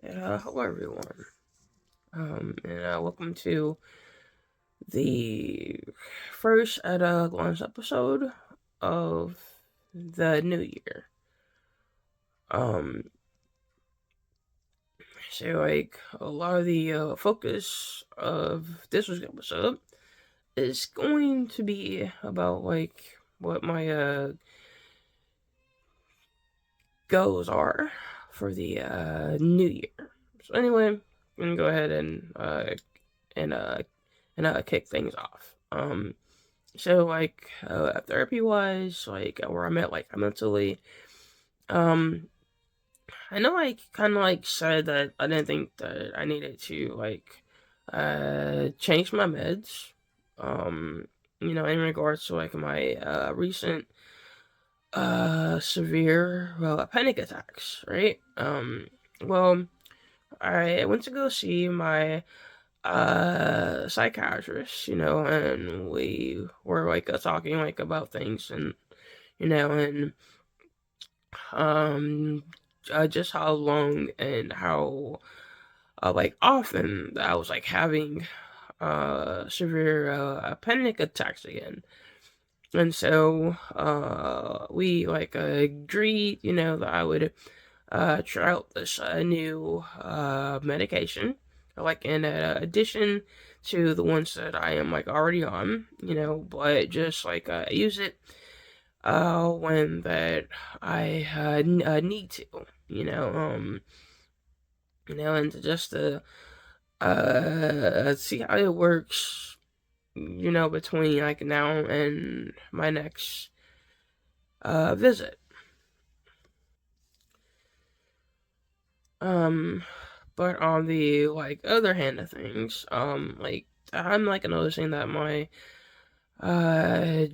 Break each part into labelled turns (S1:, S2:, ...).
S1: Hello everyone. Welcome to the first at a glance episode of the new year. Um, a lot of the focus of this week's episode is going to be about what my goals are for the new year. So anyway, I'm gonna go ahead and uh kick things off. Therapy wise, where I'm at, mentally, um, I know I kind of said that I didn't think that I needed to change my meds. In regards to my recent severe panic attacks, right? Well, I went to go see my psychiatrist, and we were talking about things, and and um just how long and how often that I was having severe panic attacks again. And so we agreed, that I would try out this new medication, in addition to the ones that I am already on, but just use it when that I need to, and just to see how it works, between now and my next visit. Um, but on the other hand of things, I'm noticing that my uh,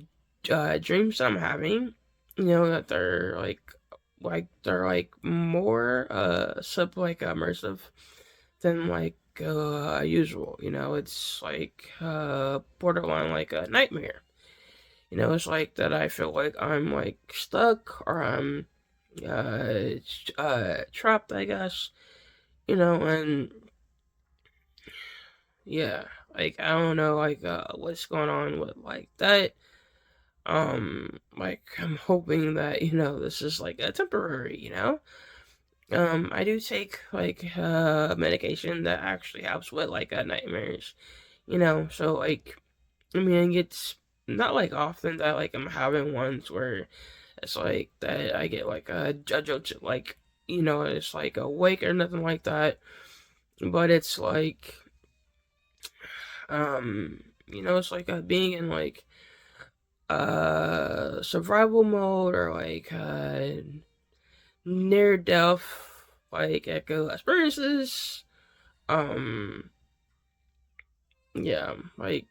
S1: dreams I'm having, that they're they're more immersive than usual. It's borderline a nightmare. It's that I feel like I'm stuck, or I'm trapped, I guess. And yeah, I don't know what's going on with that. I'm hoping that this is a temporary. I do take medication that actually helps with nightmares. So I mean, it's not often that I'm having ones where it's that I get a judge, it's awake or nothing like that. But it's it's being in survival mode, or near death echo experiences. Um yeah, I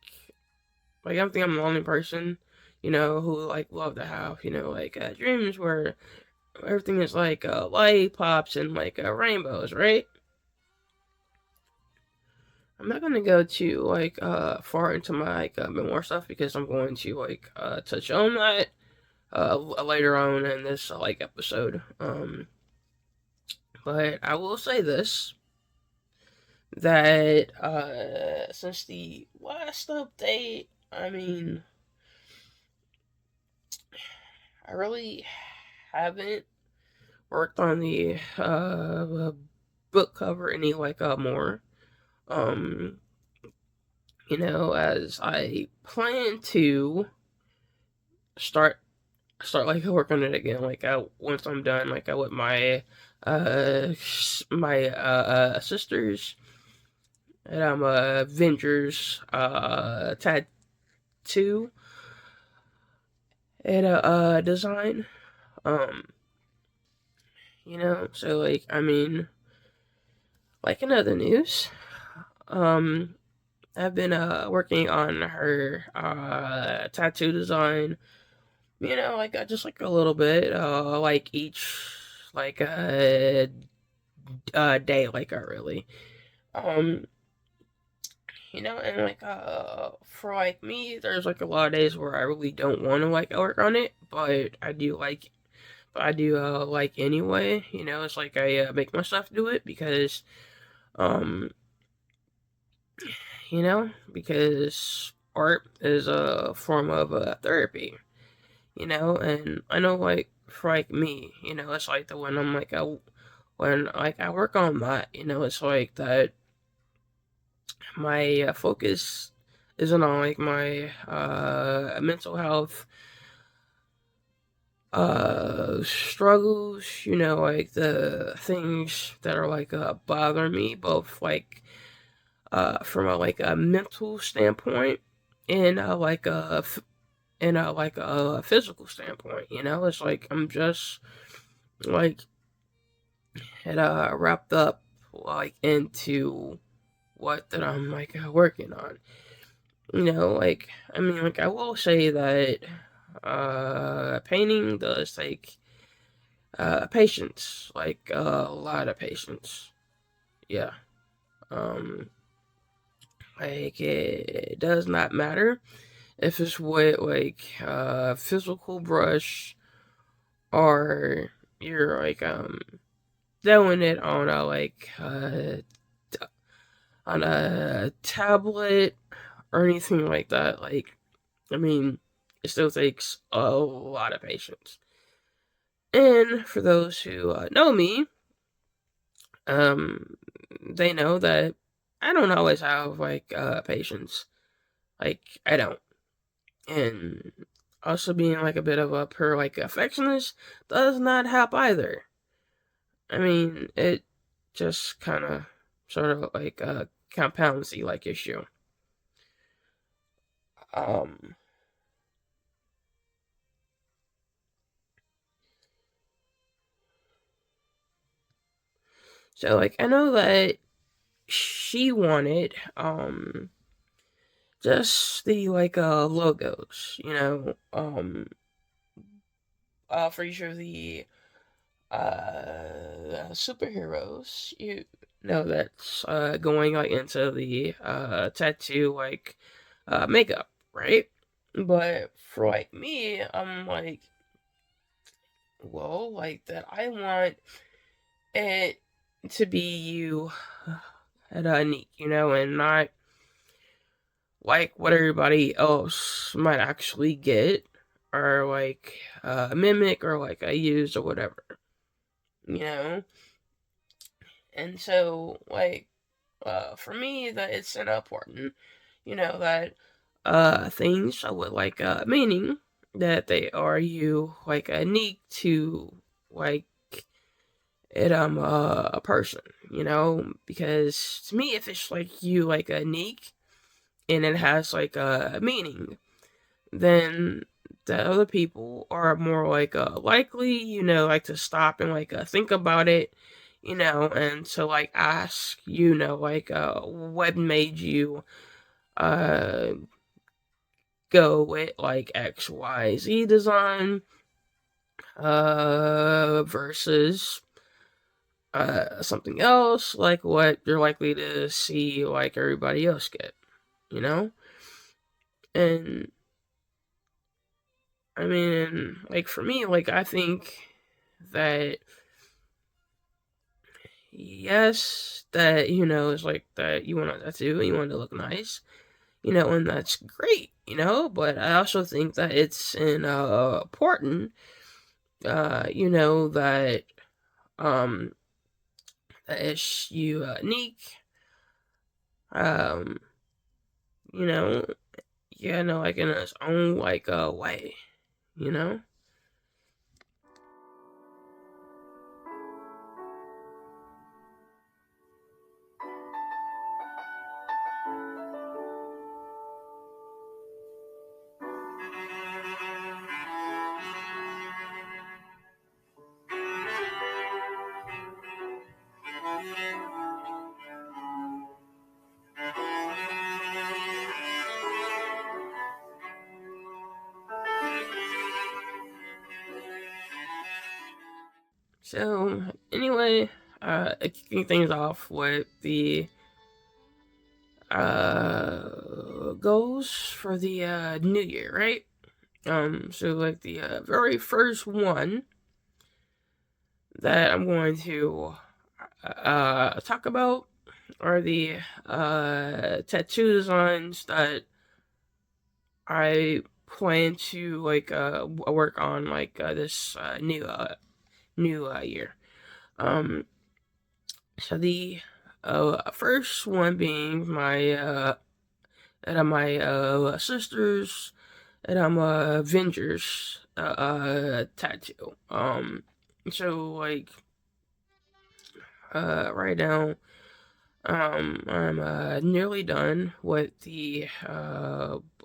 S1: think I'm the only person, who love to have, dreams where everything is light pops and rainbows, right? I'm not gonna go too far into my memoir stuff, because I'm going to touch on that later on in this episode. But I will say this, that since the last update, I mean, I really haven't worked on the book cover any more. Um, as I plan to start work on it again. Once I'm done with my uh sisters, and I'm Avengers tattoo and design. Um, so I mean, in other news, um, I've been working on her tattoo design. Just a little bit, each like uh, day, really. Um, and for me, there's a lot of days where I really don't want to work on it, but I do like anyway. It's like I make myself do it um because art is a form of therapy. And I know like for like me, it's like the when I'm like when like I work on that, it's like that my focus isn't on like my mental health struggles, like the things that are like bother me, both like from a like a mental standpoint and like a physical standpoint. It's like I'm just like it wrapped up like into what that I'm like working on. Like I mean, like I will say that painting does take patience, like a lot of patience. Yeah. Um, like it does not matter if it's with like physical brush or you're like doing it on a like on a tablet or anything like that. Like I mean, it still takes a lot of patience. And for those who know me, um, they know that I don't always have like patience. Like I don't. And also being like a bit of a perfectionist does not help either. I mean, it just kind of sort of like compounds the like issue. Um, so like I know that she wanted just the like logos, for each of the superheroes, that's going like into the tattoo like makeup, right? But for like me, I'm like, well, like that I want it to be you at unique, and not like what everybody else might actually get or like mimic or like I use or whatever, you know? And so like for me that it's important, that things with like meaning that they are you like unique to like it a person, because to me if it's like you like unique and it has like a meaning, then the other people are more like likely, like to stop and like think about it, and to like ask, like what made you uh go with like XYZ design versus something else like what you're likely to see like everybody else get, you know? And I mean, like for me, like I think that yes, that it's like that you want a tattoo, you want to look nice, and that's great, but I also think that it's important, that um that it's unique, um, you know, like in its own like way, you know. So anyway, kicking things off with the goals for the new year, right? So like the very first one that I'm going to talk about are the tattoo designs that I plan to like work on like this new year. Um, so the first one being my sister's and I'm a Avengers tattoo. So like right now, I'm nearly done with the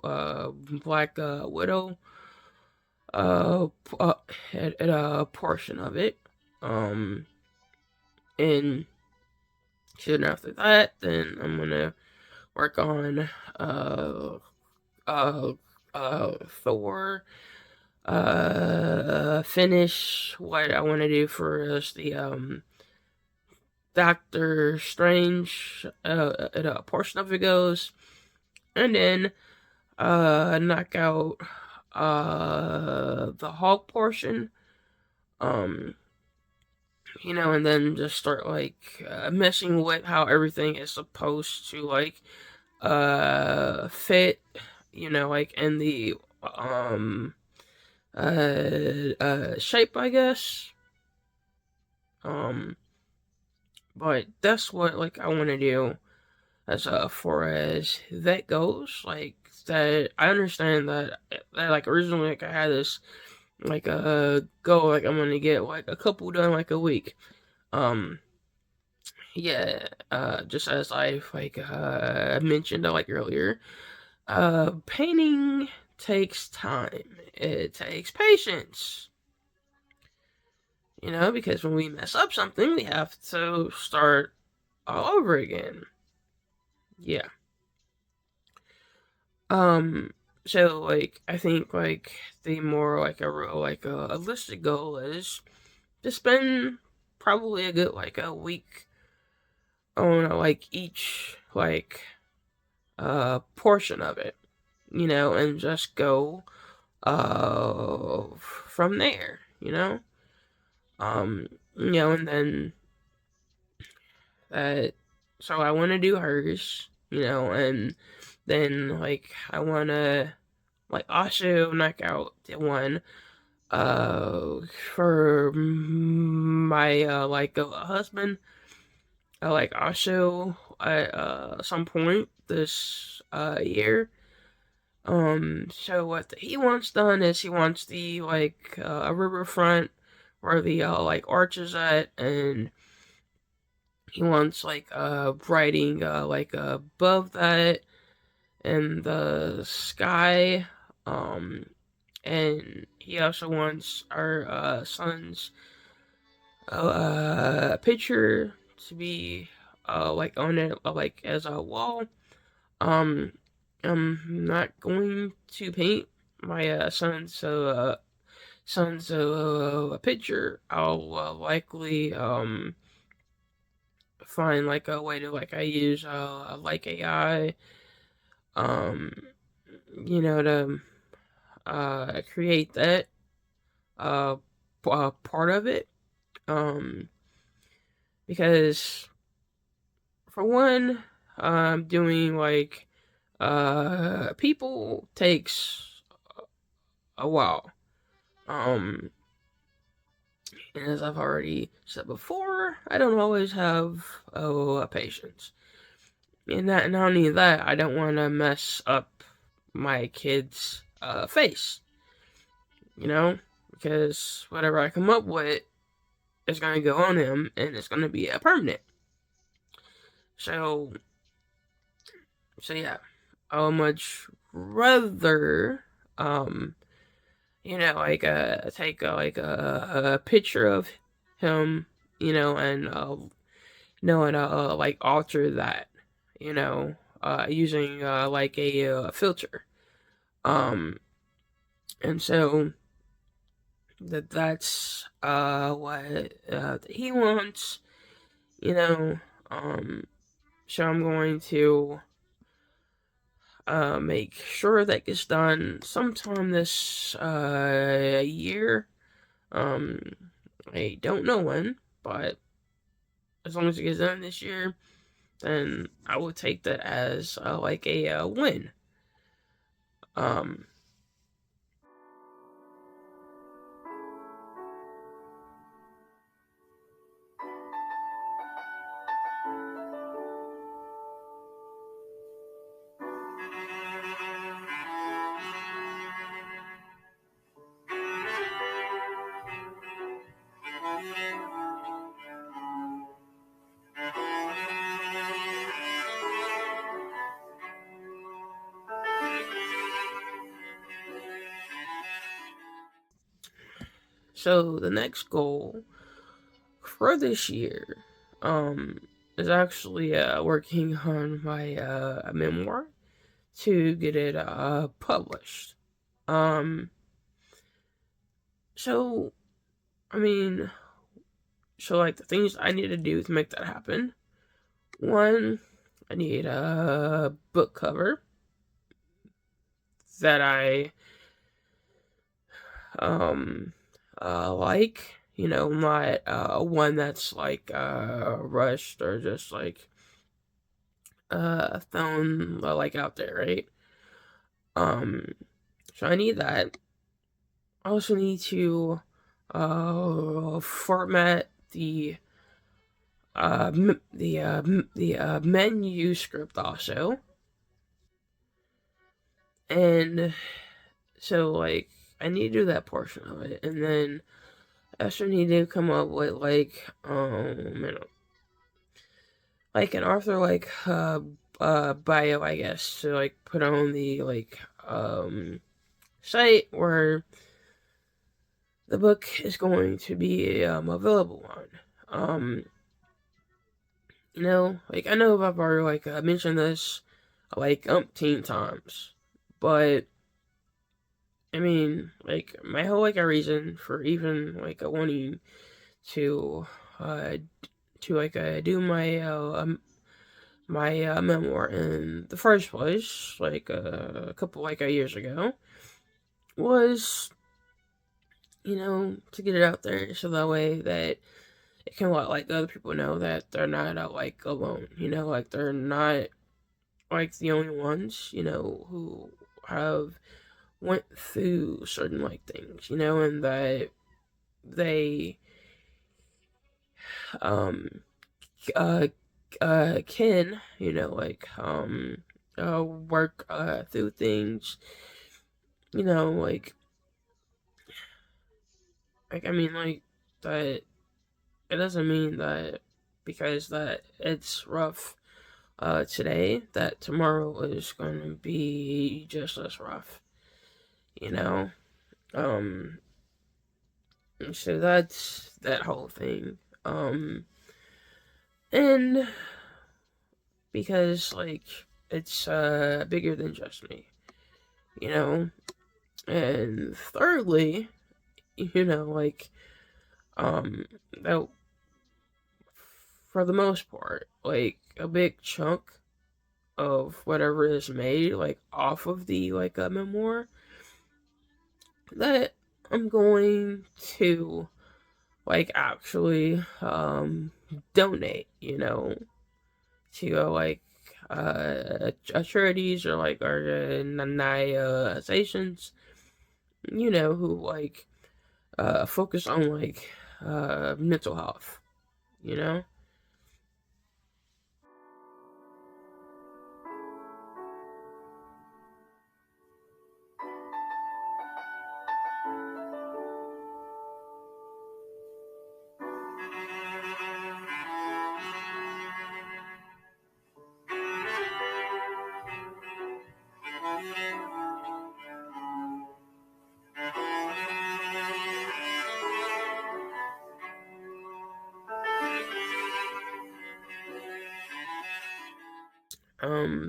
S1: Black Widow uh, uh at a portion of it. Um, and soon after that, then I'm gonna work on uh uh Thor. Finish what I want to do for is the Doctor Strange a portion of it goes, and then knock out the Hulk portion, um and then just start like messing with how everything is supposed to like fit, like in the shape, I guess. Um, but that's what like I want to do as far as that goes. Like that, I understand that like originally like I had this like goal like I'm gonna get like a couple done like a week. Um, yeah. Just as I like mentioned like earlier, painting takes time. It takes patience. Because when we mess up something, we have to start all over again. Yeah. Um. So like, I think like the more like a real like a realistic goal is to spend probably a good like a week on like each like portion of it, and just go from there, and then that. So I want to do hers, and then like I want to like also knock out the one for my like husband, like also at some point this year. So what he wants done is he wants the like a riverfront where the like arch is at, and he wants like writing like above that in the sky. Um, and he also wants our son's picture to be like on it like as a wall. Um, I'm not going to paint my son's a picture. I'll likely find like a way to like I use like AI um to create that uh, part of it, um because for one, doing like people takes a while. Um, and as I've already said before, I don't always have patience. And not only that, I don't want to mess up my kid's face, because whatever I come up with is going to go on him, and it's going to be a permanent. So, yeah, I would much rather like take like a picture of him, and and like alter that, using like a filter. Um, and so that's what he wants, you know. Um, so I'm going to make sure that gets done sometime this year. Um, I don't know when, but as long as it gets done this year, then I would take that as like a win. Um, so the next goal for this year, um, is actually working on my memoir to get it published. Um, so I mean, so like the things I need to do to make that happen. One, I need a book cover that I um like, not one that's like rushed or just like thrown like out there, right? Um so I need that. I also need to format the menu script also. And so like I need to do that portion of it, and then I also need to come up with like like an author like bio, I guess, to like put on the like site where the book is going to be available on. Like I know I've already like mentioned this like umpteen times, but I mean, like my whole like a reason for even like wanting to uh like do my memoir in the first place, like a couple like years ago, was to get it out there so that way that it can let like other people know that they're not like alone. Like they're not like the only ones who have went through certain like things, and that they um uh can like work through things, like I mean like that. It doesn't mean that because that it's rough today that tomorrow is going to be just as rough, you know um so that's that whole thing. And because like it's bigger than just me, you know and thirdly, like that for the most part, like a big chunk of whatever is made like off of the like a memoir, that I'm going to like actually donate, to like charities or like organizations, who like focus on like mental health, you know.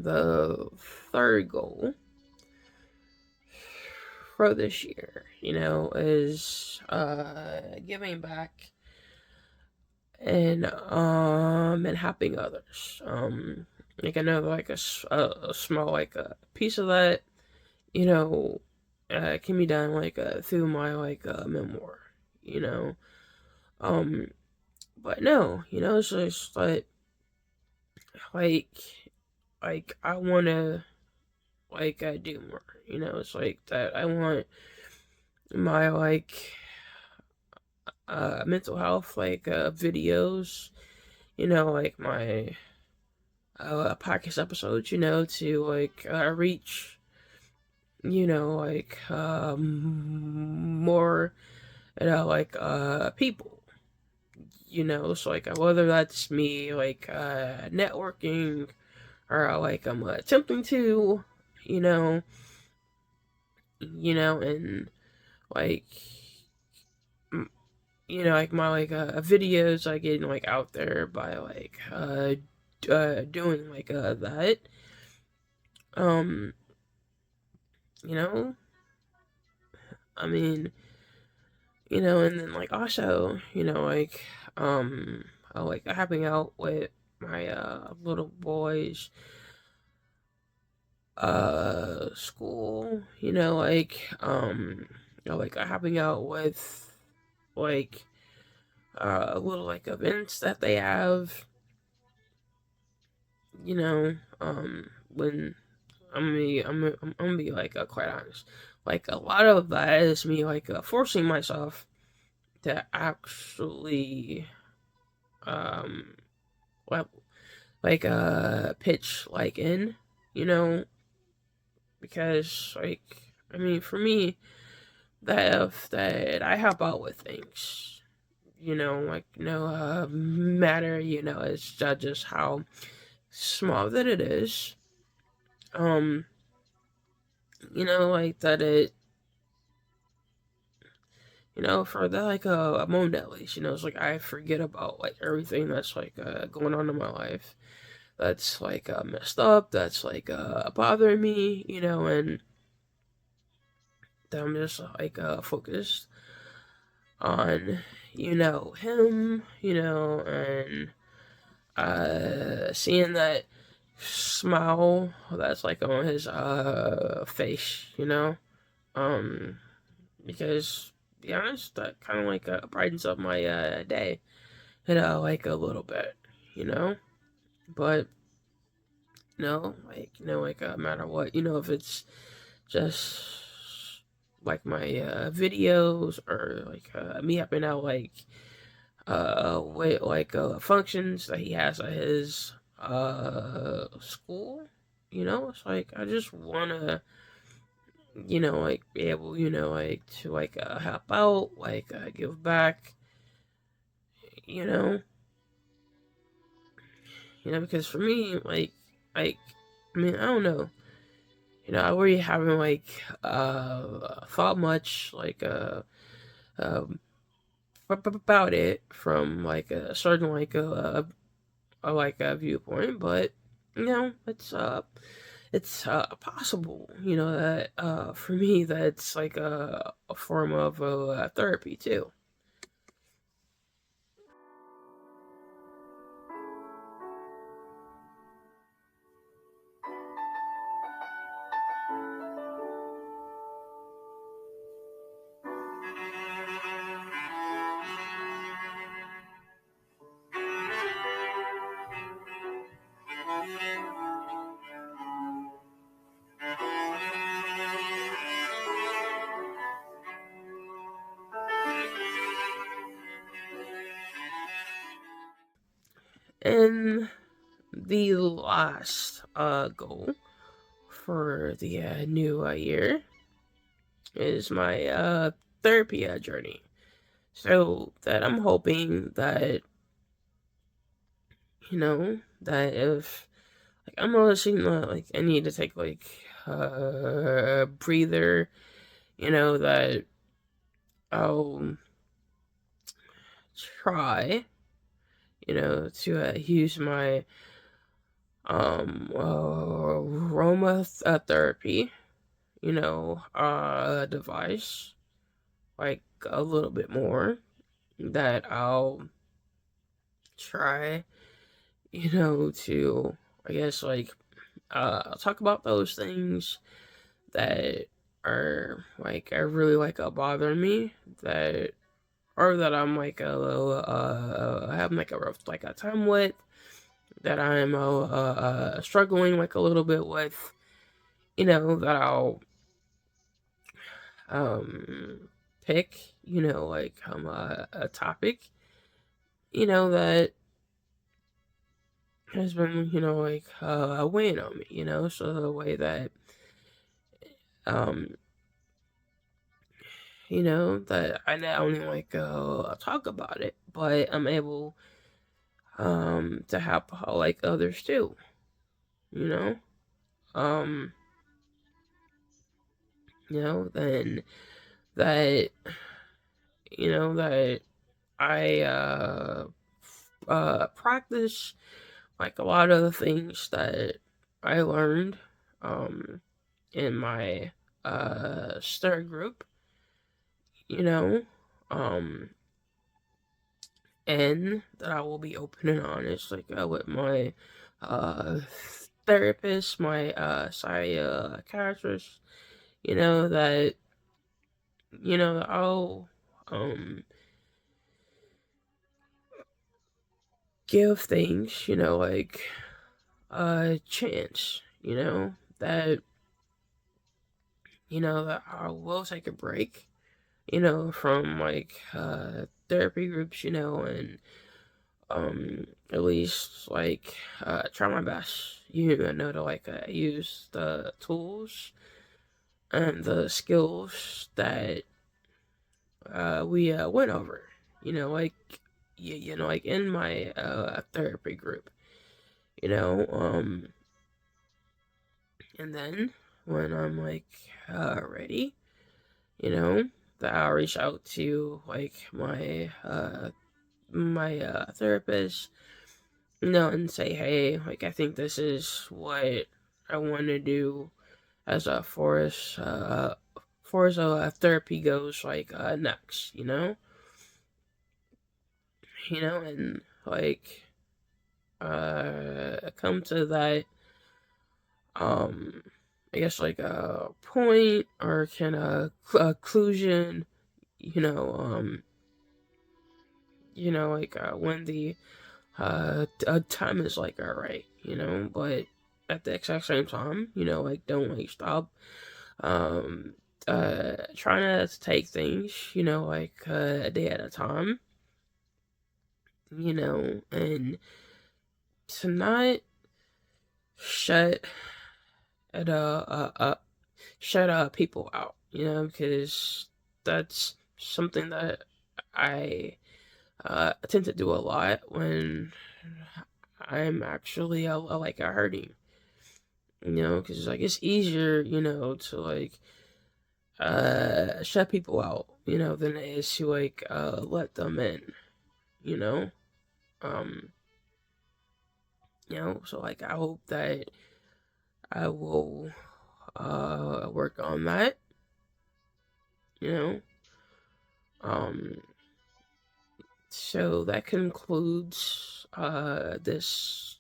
S1: The third goal for this year, is giving back and helping others. Like I know like a small like a piece of that, you know, can be done like through my like memoir, you know. Um, but no, it's just like, I wanna do more. It's like that. I want my mental health videos. Like my podcast episodes. To reach more people. So whether that's me networking, or I'm attempting to, you know, and like my videos getting out there by doing that. Um, you know, I mean, and then also, um helping out with my little boys school, helping out with like little events that they have, when I'm gonna be quite honest, a lot of that is me forcing myself to actually um well pitch in, you know because for me, that I help out with things, no matter, it's just how small that it is. um that it, for that a moment at least, it's I forget about everything that's going on in my life, that's messed up, that's bothering me, and that I'm just focused on, him, and seeing that smile that's on his face, um because, to be honest, that kind of brightens up my day, a little bit, you know but no, matter what, if it's just my videos, or me helping out with functions that he has at his school. It's I just wanna, be able, to help out, give back, you know because for me, I don't know, I already haven't thought much um about it from a certain a viewpoint, but it's possible, that for me, that's a form of therapy too. And the last goal for the new year is my therapy journey. So that I'm hoping that, that if I'm noticing I need to take a breather, that I'll try, to use my aroma therapy, device a little bit more, that I'll try, to, I guess, talk about those things that are really bothering me, that or that I'm like having like a rough like a time with, that I'm struggling like a little bit with, that I'll um pick, like a topic, that has been, like weighing on me, so the way that um that I not only like talk about it, but I'm able to help like others too, you know um then that that I practice like a lot of the things that I learned in my stir group, you know um and that I will be open and honest, like with my uh, therapist, my psychiatrist. That I'll um, give things, like a chance. That that I will take a break. From like therapy groups. And at least like try my best, to like use the tools and the skills that we went over, like like in my therapy group, you know and then when I'm like ready, that I'll reach out to like my therapist, and say, hey, like I think this is what I want to do as a forest therapy goes like next, and like come to that um I guess like a point or kind of conclusion, you know um like when the time is like alright, but at the exact same time, like don't like stop trying to take things, like a day at a time, and to not shut at shut people out, because that's something that I tend to do a lot when I'm actually like hurting, because like it's easier, to like shut people out, than it is to like let them in, you know. Um, so like I hope that I will work on that, you know. Um, so that concludes this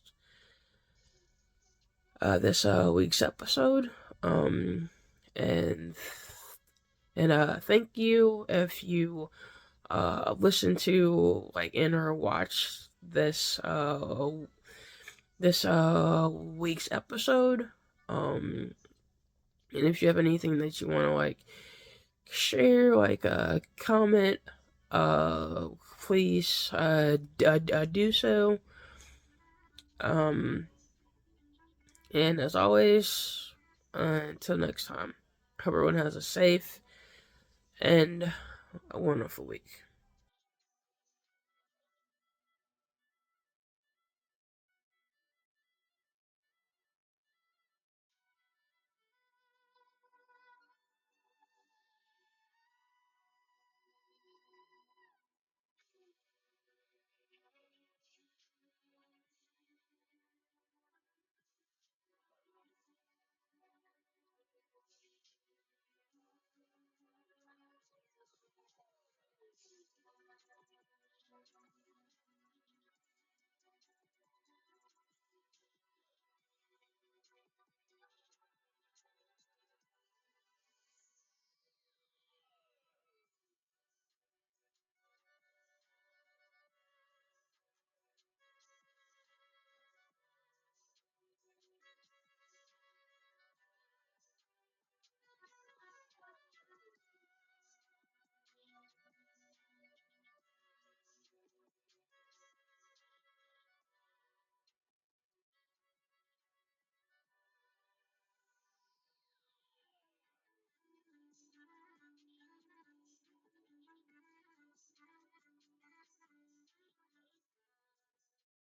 S1: week's episode. Um, and thank you if you listen to like in or watch this week's episode. Um, and if you have anything that you want to like share, like comment, uh, please do so. Um, and as always, until next time, hope everyone has a safe and a wonderful week.